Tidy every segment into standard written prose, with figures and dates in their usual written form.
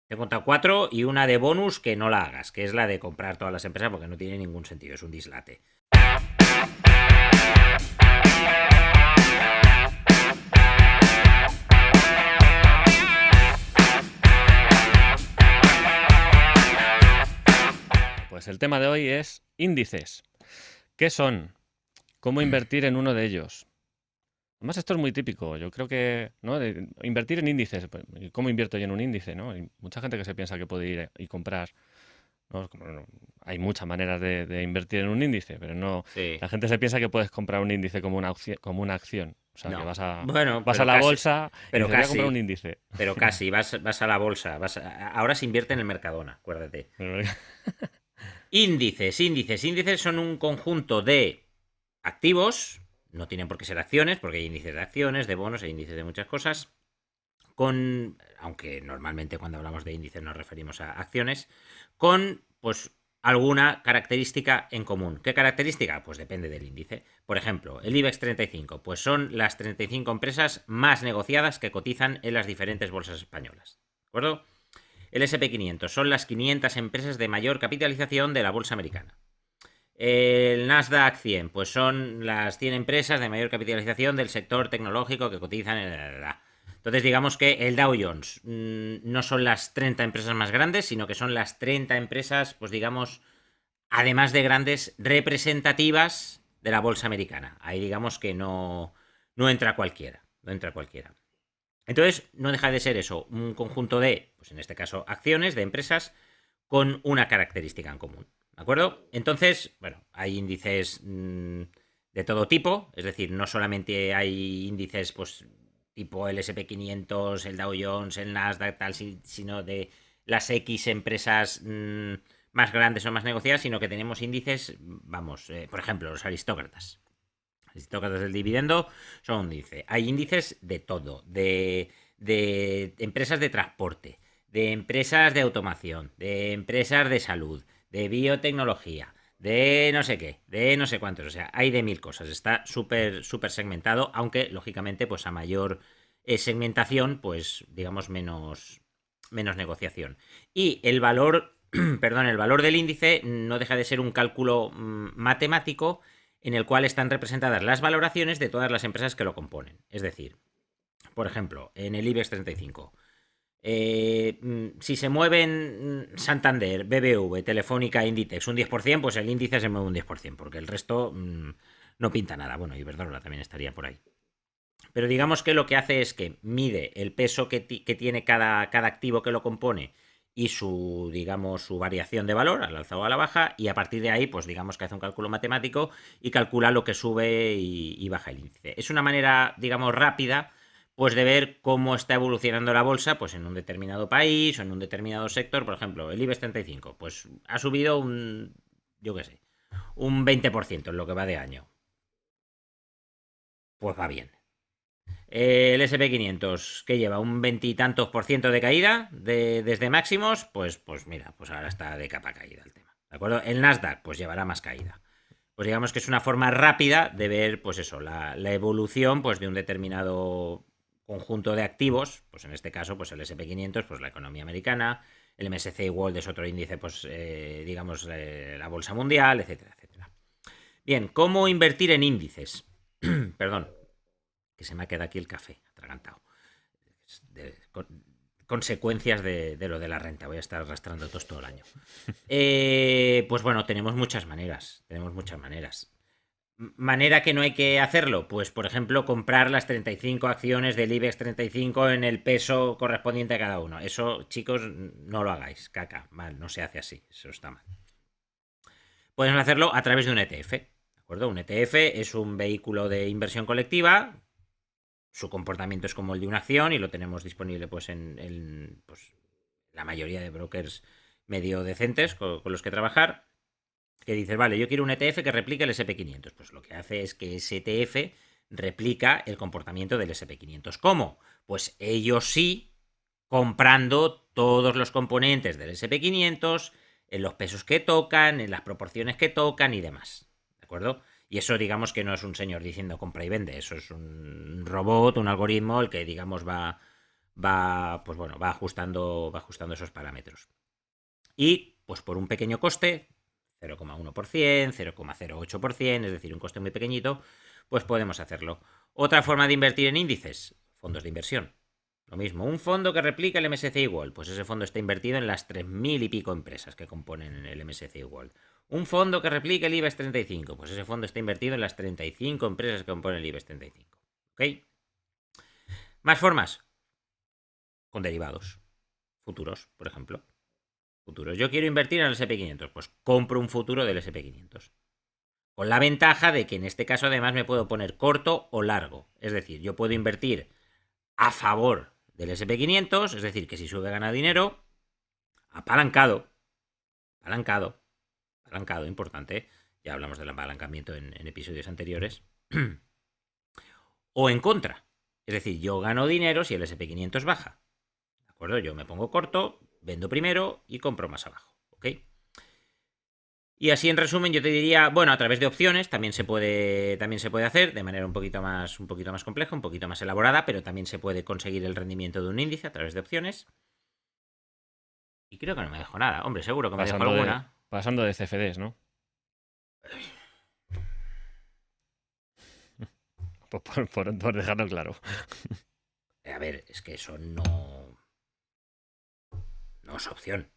Te he contado cuatro y una de bonus que no la hagas, que es la de comprar todas las empresas porque no tiene ningún sentido, es un dislate. Pues el tema de hoy es índices. ¿Qué son? ¿Cómo invertir en uno de ellos? Además, esto es muy típico. Yo creo que, ¿no? Invertir en índices. Pues, ¿cómo invierto yo en un índice? ¿No? Hay mucha gente que se piensa que puede ir y comprar. ¿No? Hay muchas maneras de invertir en un índice, pero no. Sí. La gente se piensa que puedes comprar un índice como una acción. O sea, que No. vas a, Bueno, vas a pero la casi. bolsa y Pero dices, voy a comprar un casi. índice. Pero casi. Vas a la bolsa. Ahora se invierte en el Mercadona, acuérdate. Índices, índices. Índices son un conjunto de activos. No tienen por qué ser acciones, porque hay índices de acciones, de bonos, hay índices de muchas cosas. Aunque normalmente cuando hablamos de índices nos referimos a acciones, con pues alguna característica en común. ¿Qué característica? Pues depende del índice. Por ejemplo, el IBEX 35, pues son las 35 empresas más negociadas que cotizan en las diferentes bolsas españolas. ¿De acuerdo? El SP500 son las 500 empresas de mayor capitalización de la bolsa americana. El Nasdaq 100, pues son las 100 empresas de mayor capitalización del sector tecnológico que cotizan en la. Entonces, digamos que el Dow Jones no son las 30 empresas más grandes, sino que son las 30 empresas, pues digamos, además de grandes, representativas de la bolsa americana. Ahí digamos que no entra cualquiera. No entra cualquiera. Entonces, no deja de ser eso, un conjunto de, pues en este caso, acciones de empresas con una característica en común. ¿De acuerdo? Entonces, bueno, hay índices de todo tipo, es decir, no solamente hay índices, pues, tipo el SP500, el Dow Jones, el Nasdaq, tal, sino de las X empresas más grandes o más negociadas, sino que tenemos índices, vamos, por ejemplo, los aristócratas. Aristócratas del dividendo son un índice. Hay índices de todo, de empresas de transporte, de empresas de automación, de empresas de salud, de biotecnología, de no sé qué, de no sé cuántos. O sea, hay de mil cosas. Está súper, súper segmentado, aunque lógicamente, pues a mayor segmentación, pues digamos menos negociación. Y el valor, perdón, el valor del índice no deja de ser un cálculo matemático en el cual están representadas las valoraciones de todas las empresas que lo componen. Es decir, por ejemplo, en el IBEX 35, si se mueven Santander, BBV, Telefónica, Inditex un 10%, pues el índice se mueve un 10%, porque el resto no pinta nada. Bueno, Iberdrola también estaría por ahí. Pero digamos que lo que hace es que mide el peso que tiene cada activo que lo compone y su, digamos, su variación de valor al alza o a la baja, y a partir de ahí, pues digamos que hace un cálculo matemático y calcula lo que sube y baja el índice. Es una manera, digamos, rápida, pues de ver cómo está evolucionando la bolsa, pues en un determinado país o en un determinado sector. Por ejemplo, el IBEX 35, pues ha subido yo qué sé, un 20% en lo que va de año. Pues va bien. El SP500, que lleva un veintitantos por ciento de caída desde máximos, pues mira, pues ahora está de capa caída el tema. ¿De acuerdo? El Nasdaq, pues llevará más caída. Pues digamos que es una forma rápida de ver, pues eso, la evolución pues, de un determinado conjunto de activos, pues en este caso, pues el SP500, pues la economía americana, el MSCI World es otro índice, pues digamos, la bolsa mundial, etcétera, etcétera. Bien, ¿cómo invertir en índices? Perdón, que se me ha quedado aquí el café atragantado. Consecuencias de lo de la renta. Voy a estar arrastrando todo el año. Pues bueno, tenemos muchas maneras. Tenemos muchas maneras. ¿Manera que no hay que hacerlo? Pues, por ejemplo, comprar las 35 acciones del IBEX 35 en el peso correspondiente a cada uno. Eso, chicos, no lo hagáis. Caca, mal, no se hace así. Eso está mal. Podemos hacerlo a través de un ETF. ¿De acuerdo? Un ETF es un vehículo de inversión colectiva. Su comportamiento es como el de una acción y lo tenemos disponible pues en pues, la mayoría de brokers medio decentes con los que trabajar, que dices, vale, yo quiero un ETF que replique el SP500. Pues lo que hace es que ese ETF replica el comportamiento del SP500. ¿Cómo? Pues ellos sí, comprando todos los componentes del SP500, en los pesos que tocan, en las proporciones que tocan y demás. ¿De acuerdo? Y eso digamos que no es un señor diciendo compra y vende, eso es un robot, un algoritmo, el que digamos va ajustando esos parámetros. Y pues por un pequeño coste, 0,1%, 0,08%, es decir, un coste muy pequeñito, pues podemos hacerlo. Otra forma de invertir en índices, fondos de inversión. Lo mismo, un fondo que replica el MSCI World, pues ese fondo está invertido en las 3.000 y pico empresas que componen el MSCI World. Un fondo que replica el IBEX 35, pues ese fondo está invertido en las 35 empresas que componen el IBEX 35. ¿Ok? Más formas, con derivados, futuros, por ejemplo. Futuros. Yo quiero invertir en el SP500, pues compro un futuro del SP500. Con la ventaja de que en este caso además me puedo poner corto o largo. Es decir, yo puedo invertir a favor del SP500, es decir, que si sube gana dinero, apalancado, importante, ya hablamos del apalancamiento en episodios anteriores, o en contra, es decir, yo gano dinero si el SP500 baja, ¿de acuerdo? Yo me pongo corto, vendo primero y compro más abajo, ¿ok? Y así en resumen yo te diría, bueno, a través de opciones también se puede hacer de manera un poquito más compleja, un poquito más elaborada, pero también se puede conseguir el rendimiento de un índice a través de opciones. Y creo que no me dejo nada. Hombre, seguro que me dejo alguna. Pasando de CFDs, ¿no? Por dejarlo claro. A ver, es que eso no es opción.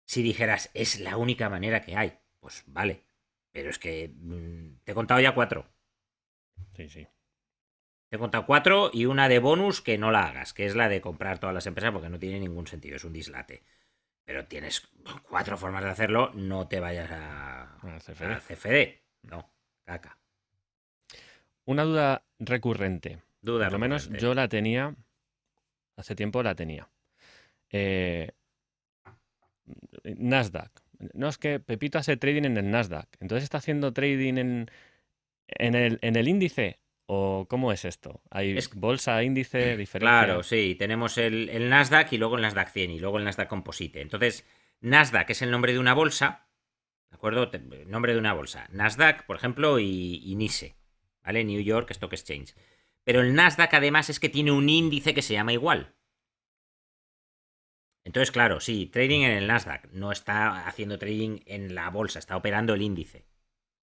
Si dijeras, es la única manera que hay, pues vale. Pero es que te he contado ya 4. Sí, sí. Te he contado 4 y una de bonus que no la hagas, que es la de comprar todas las empresas porque no tiene ningún sentido, es un dislate. Pero tienes 4 formas de hacerlo, no te vayas a CFD. No, caca. Una duda recurrente. Duda Por lo menos recurrente. yo la tenía, hace tiempo la tenía. Nasdaq. No, es que Pepito hace trading en el Nasdaq. Entonces está haciendo trading en el índice. ¿O cómo es esto? ¿Hay bolsa, índice, diferencia? Claro, sí. Tenemos el Nasdaq y luego el Nasdaq 100 y luego el Nasdaq Composite. Entonces, Nasdaq es el nombre de una bolsa, ¿de acuerdo? Nombre de una bolsa. Nasdaq, por ejemplo, y NYSE, ¿vale? New York Stock Exchange. Pero el Nasdaq además es que tiene un índice que se llama igual. Entonces, claro, sí, trading en el Nasdaq. No está haciendo trading en la bolsa, está operando el índice.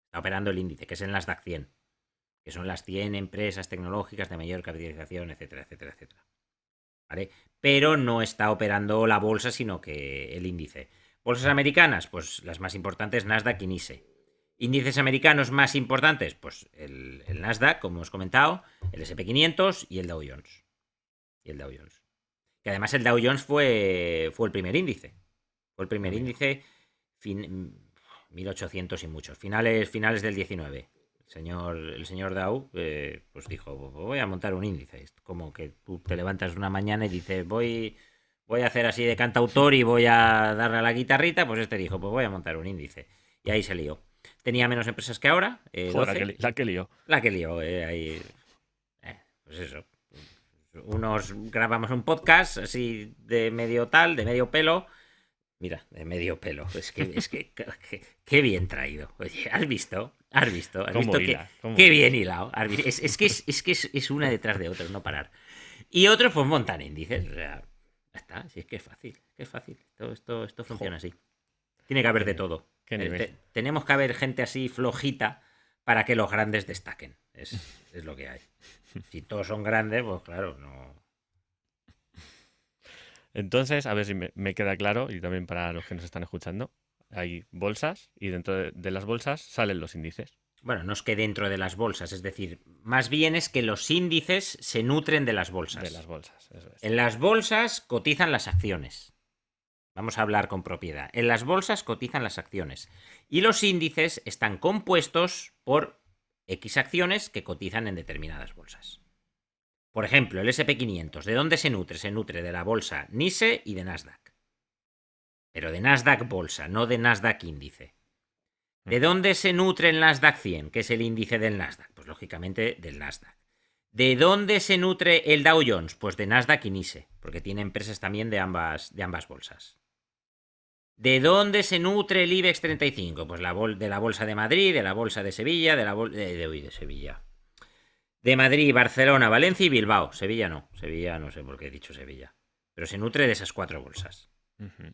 Está operando el índice, que es el Nasdaq 100. Que son las 100 empresas tecnológicas de mayor capitalización, etcétera, etcétera, etcétera. ¿Vale? Pero no está operando la bolsa, sino que el índice. Bolsas americanas, pues las más importantes, Nasdaq y NYSE. Índices americanos más importantes, pues el Nasdaq, como hemos comentado, el SP500 y el Dow Jones. Que además el Dow Jones fue el primer índice. Fue el primer índice 1800 y muchos. Finales del 19. El señor Dow pues dijo, voy a montar un índice. Es como que tú te levantas una mañana y dices, voy a hacer así de cantautor y voy a darle a la guitarrita. Pues este dijo, pues voy a montar un índice. Y ahí se lió. Tenía menos empresas que ahora. Joder, la que lió. La que lió, ahí. Pues eso. Unos grabamos un podcast así de medio tal, de medio pelo. Mira, de medio pelo. Es que qué bien traído. Oye, ¿has visto? ¿Has visto qué bien hilado? Es que es una detrás de otra, no parar. Y otros pues montan índices. O sea, ya está. Si es que es fácil. Esto funciona así. Tiene que haber de todo. Tenemos que haber gente así flojita para que los grandes destaquen. Es lo que hay. Si todos son grandes, pues claro, no. Entonces, a ver si me queda claro, y también para los que nos están escuchando, hay bolsas y dentro de las bolsas salen los índices. Bueno, no es que dentro de las bolsas, es decir, más bien es que los índices se nutren de las bolsas. De las bolsas, eso es. En las bolsas cotizan las acciones. Vamos a hablar con propiedad. En las bolsas cotizan las acciones. Y los índices están compuestos por X acciones que cotizan en determinadas bolsas. Por ejemplo, el SP500, ¿de dónde se nutre? Se nutre de la bolsa NYSE y de Nasdaq. Pero de Nasdaq bolsa, no de Nasdaq índice. ¿De dónde se nutre el Nasdaq 100, que es el índice del Nasdaq? Pues lógicamente del Nasdaq. ¿De dónde se nutre el Dow Jones? Pues de Nasdaq y NYSE, porque tiene empresas también de ambas bolsas. ¿De dónde se nutre el IBEX 35? Pues de la bolsa de Madrid, de la bolsa de Sevilla, de Sevilla. de Madrid, Barcelona, Valencia y Bilbao. Sevilla no. Sevilla no sé por qué he dicho Sevilla. Pero se nutre de esas 4 bolsas. Ujú. Y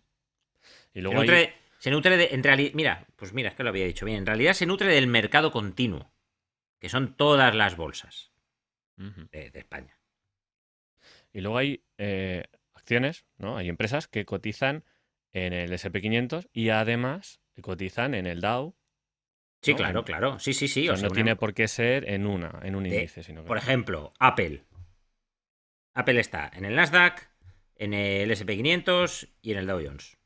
Se luego hay. nutre, se nutre de. En realidad, mira, pues mira, es que lo había dicho bien. En realidad se nutre del mercado continuo, que son todas las bolsas Ujú. de España. Y luego hay acciones, ¿no? Hay empresas que cotizan en el SP 500 y además cotizan en el Dow, Sí, ¿no? claro, claro. Sí, sí, O sí. O sea, sea, no tiene por qué ser en un de, índice, sino que. por ejemplo, Apple. Apple está en el Nasdaq, en el SP 500 y en el Dow Jones.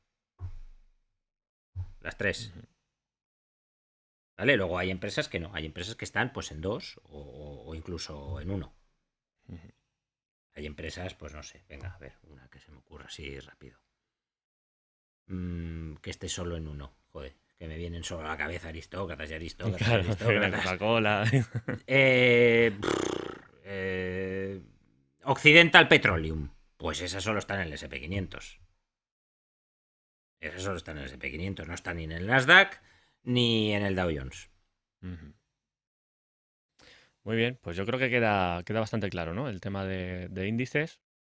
Las tres. Ujú, ¿Vale? Luego hay empresas que no. Hay empresas que están pues en dos o incluso en uno. ujú. Hay empresas, pues no sé. Venga, a ver, una que se me ocurra así rápido. Que esté solo en uno. Joder, que me vienen solo a la cabeza aristócratas y aristócratas y Claro, aristócratas. Coca-Cola. Occidental Petroleum. Pues esa solo está en el SP 500. Esa solo está en el SP 500. No está ni en el Nasdaq ni en el Dow Jones. Ujú. Muy bien, pues yo creo que queda bastante claro, ¿no? El tema de índices.